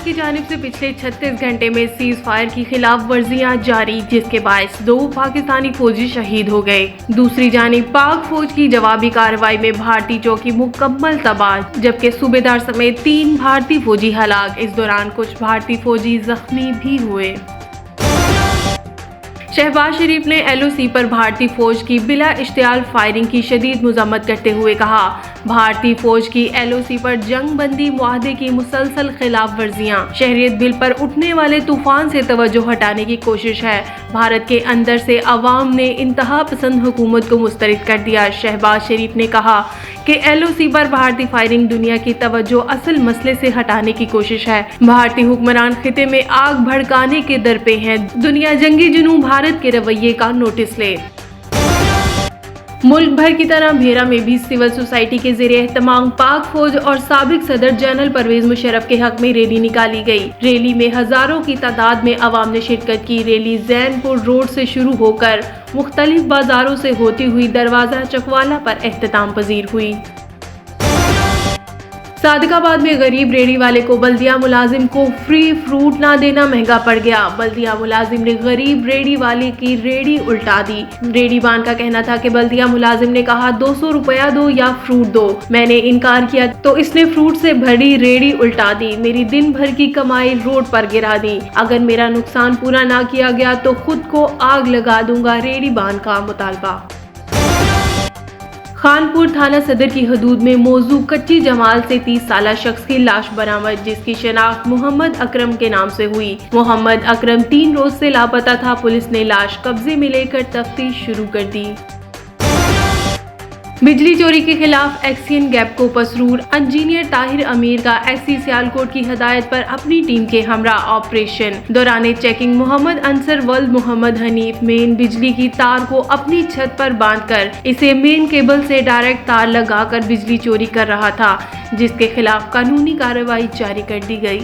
की जानिब से पिछले 36 घंटे में सीज फायर की खिलाफ वर्जियां जारी, जिसके बायस 2 पाकिस्तानी फौजी शहीद हो गए। दूसरी जानिब पाक फौज की जवाबी कार्रवाई में भारतीय चौकी मुकम्मल तबाह, जबकि सूबेदार समेत 3 भारतीय फौजी हलाक। इस दौरान कुछ भारतीय फौजी जख्मी भी हुए। शहबाज शरीफ ने LOC पर भारतीय फौज की बिला इश्तियाल फायरिंग की शदीद मजम्मत करते हुए कहा, भारतीय फौज की LOC पर जंग बंदी मुआहदे की मुसलसल खिलाफ वर्जियां, शहरियत बिल पर उठने वाले तूफान से तवज्जो हटाने की कोशिश है। भारत के अंदर से अवाम ने इंतहा पसंद हुकूमत को मुस्तरद कर दिया। शहबाज शरीफ ने कहा कि LOC पर भारतीय फायरिंग दुनिया की तवज्जो असल मसले से हटाने की कोशिश है। भारतीय हुक्मरान खिते में आग भड़काने के दर पे हैं। दुनिया जंगी जुनून भारत के रवैये का नोटिस ले। मुल्क भर की तरह भेरा में भी सिविल सोसाइटी के ज़रिए एहतमाम पाक फौज और साबिक सदर जनरल परवेज मुशर्रफ के हक में रैली निकाली गई। रैली में हजारों की तादाद में अवाम ने शिरकत की। रैली जैनपुर रोड से शुरू होकर मुख्तलिफ बाजारों से होती हुई दरवाजा चकवाला पर एख्तिताम पजीर हुई। सादिकाबाद में गरीब रेडी वाले को बल्दिया मुलाजिम को फ्री फ्रूट ना देना महंगा पड़ गया। बल्दिया मुलाजिम ने गरीब रेडी वाले की रेडी उल्टा दी। रेडी वान का कहना था कि बल्दिया मुलाजिम ने कहा 200 रुपया दो या फ्रूट दो। मैंने इनकार किया तो इसने फ्रूट से भरी रेडी उल्टा दी। मेरी दिन भर की कमाई रोड पर गिरा दी। अगर मेरा नुकसान पूरा ना किया गया तो खुद को आग लगा दूंगा, रेडी वान का मुतालबा। खानपुर थाना सदर की हदूद में मौजू कच्ची जमाल से 30 साला शख्स की लाश बरामद, जिसकी शनाख्त मोहम्मद अकरम के नाम से हुई। मोहम्मद अकरम 3 रोज से लापता था। पुलिस ने लाश कब्जे में लेकर तफ्तीश शुरू कर दी। बिजली चोरी के खिलाफ एक्सियन गैप को पसरूर, इंजीनियर ताहिर अमीर का SC सियालकोट की हदायत पर अपनी टीम के हमरा ऑपरेशन। दौरान चेकिंग मोहम्मद अंसर वल्द मोहम्मद हनीफ मेन बिजली की तार को अपनी छत पर बांधकर इसे मेन केबल से डायरेक्ट तार लगाकर बिजली चोरी कर रहा था, जिसके खिलाफ कानूनी कार्रवाई जारी कर दी गई।